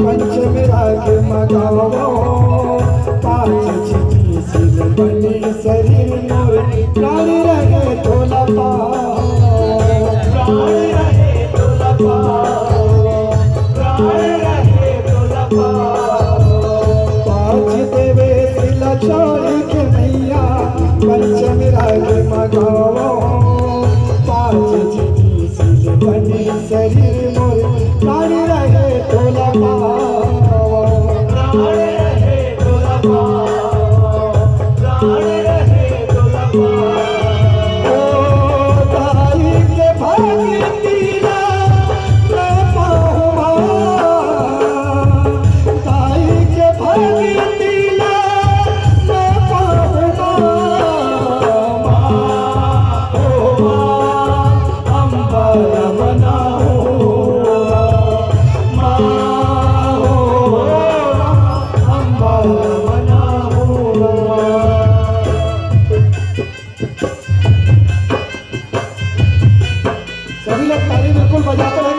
पंचम राग मगावो पाँच छिटी सिल बनी शरीर मोर प्राण रहे तोला प्राण रहे तोला प्राण रहे तोला पाँच देवे सिला छोड़ के मैया पंचम राग मगावो पाँच छिटी सिल बनी शरीर मोर प्राण रहे तोला प्राण रहे तोला प्राण रहे तोला ओ ताई के भागी तीरा मैं पाऊँ ताई के भागी तीरा मैं पाऊँ अम्बा सभी लोग ताली बिल्कुल बजाते रहें।